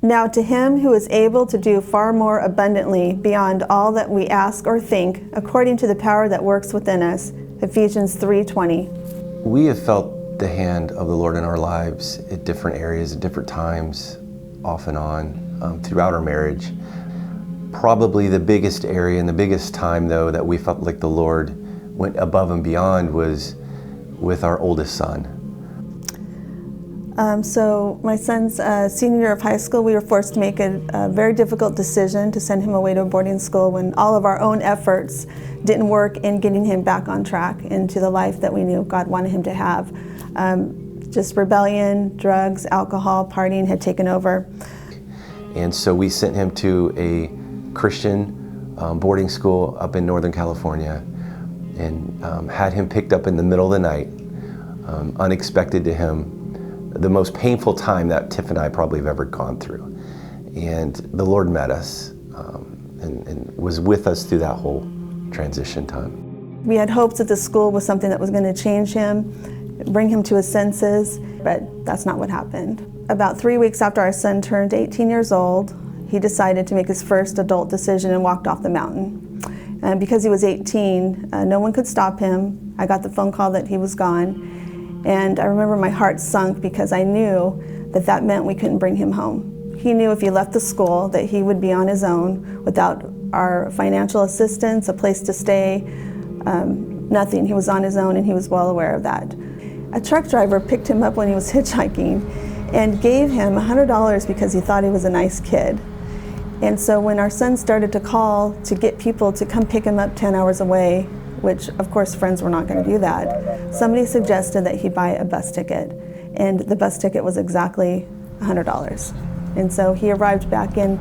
Now to him who is able to do far more abundantly beyond all that we ask or think, according to the power that works within us. Ephesians 3:20. We have felt the hand of the Lord in our lives at different areas, at different times, off and on, throughout our marriage. Probably the biggest area and the biggest time, though, that we felt like the Lord went above and beyond was with our oldest son. So my son's senior year of high school, we were forced to make a very difficult decision to send him away to a boarding school when all of our own efforts didn't work in getting him back on track into the life that we knew God wanted him to have. Just rebellion, drugs, alcohol, partying had taken over. And so we sent him to a Christian boarding school up in Northern California and had him picked up in the middle of the night, unexpected to him. The most painful time that Tiff and I probably have ever gone through. And the Lord met us and was with us through that whole transition time. We had hopes that the school was something that was going to change him, bring him to his senses, but that's not what happened. About 3 weeks after our son turned 18 years old, he decided to make his first adult decision and walked off the mountain. And because he was 18, no one could stop him. I got the phone call that he was gone. And I remember my heart sunk because I knew that that meant we couldn't bring him home. He knew if he left the school that he would be on his own without our financial assistance, a place to stay, nothing. He was on his own and he was well aware of that. A truck driver picked him up when he was hitchhiking and gave him $100 because he thought he was a nice kid. And so when our son started to call to get people to come pick him up 10 hours away, which of course friends were not going to do that, somebody suggested that he buy a bus ticket. And the bus ticket was exactly $100. And so he arrived back in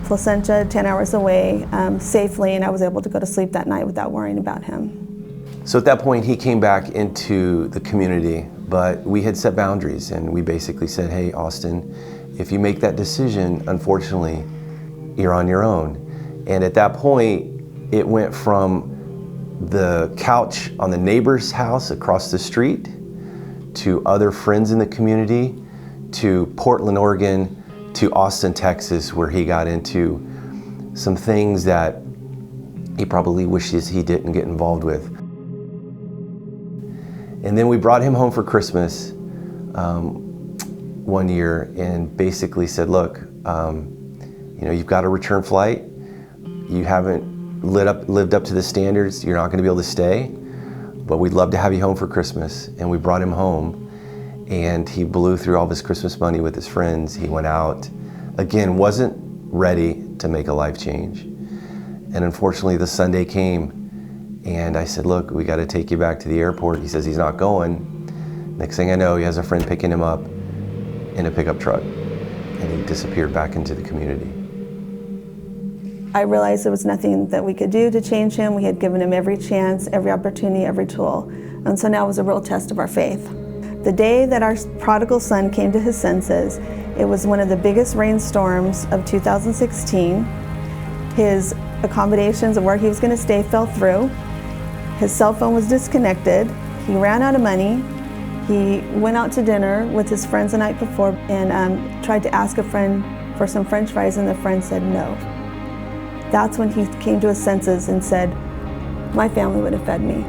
Placentia 10 hours away safely, and I was able to go to sleep that night without worrying about him. So at that point he came back into the community, but we had set boundaries and we basically said, hey Austin, if you make that decision, unfortunately, you're on your own. And at that point, it went from the couch on the neighbor's house across the street to other friends in the community to Portland, Oregon, to Austin, Texas, where he got into some things that he probably wishes he didn't get involved with. And then we brought him home for Christmas one year and basically said, look, you know, you've got a return flight. You haven't lived up to the standards. You're not going to be able to stay, but we'd love to have you home for Christmas. And we brought him home and he blew through all of his Christmas money with his friends. He went out, again, wasn't ready to make a life change. And unfortunately the Sunday came and I said, look, we got to take you back to the airport. He says he's not going. Next thing I know, he has a friend picking him up in a pickup truck and he disappeared back into the community. I realized there was nothing that we could do to change him. We had given him every chance, every opportunity, every tool. And so now was a real test of our faith. The day that our prodigal son came to his senses, it was one of the biggest rainstorms of 2016. His accommodations of where he was going to stay fell through. His cell phone was disconnected. He ran out of money. He went out to dinner with his friends the night before and tried to ask a friend for some French fries, and the friend said no. That's when he came to his senses and said, my family would have fed me.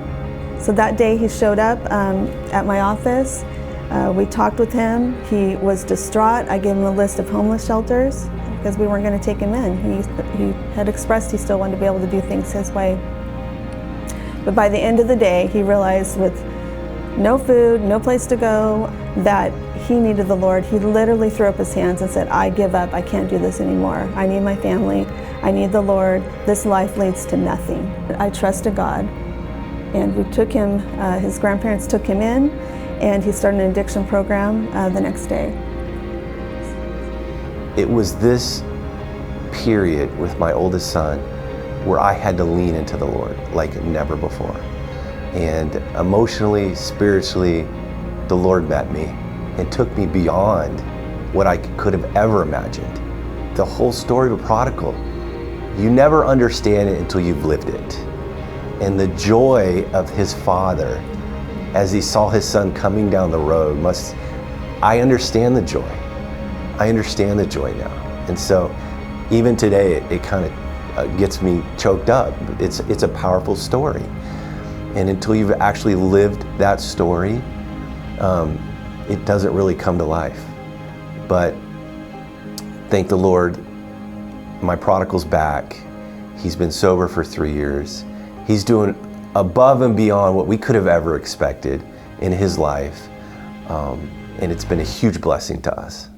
So that day he showed up at my office. We talked with him. He was distraught. I gave him a list of homeless shelters because we weren't going to take him in. He had expressed he still wanted to be able to do things his way. But by the end of the day, he realized with no food, no place to go, that he needed the Lord. He literally threw up his hands and said, I give up. I can't do this anymore. I need my family. I need the Lord. This life leads to nothing. I trusted God. And we took him, his grandparents took him in, and he started an addiction program the next day. It was this period with my oldest son where I had to lean into the Lord like never before. And emotionally, spiritually, the Lord met me and took me beyond what I could have ever imagined. The whole story of a prodigal, you never understand it until you've lived it. And the joy of his father as he saw his son coming down the road I understand the joy. I understand the joy now. And so even today, it kind of gets me choked up. It's a powerful story. And until you've actually lived that story, it doesn't really come to life. But thank the Lord, my prodigal's back. He's been sober for 3 years. He's doing above and beyond what we could have ever expected in his life. And it's been a huge blessing to us.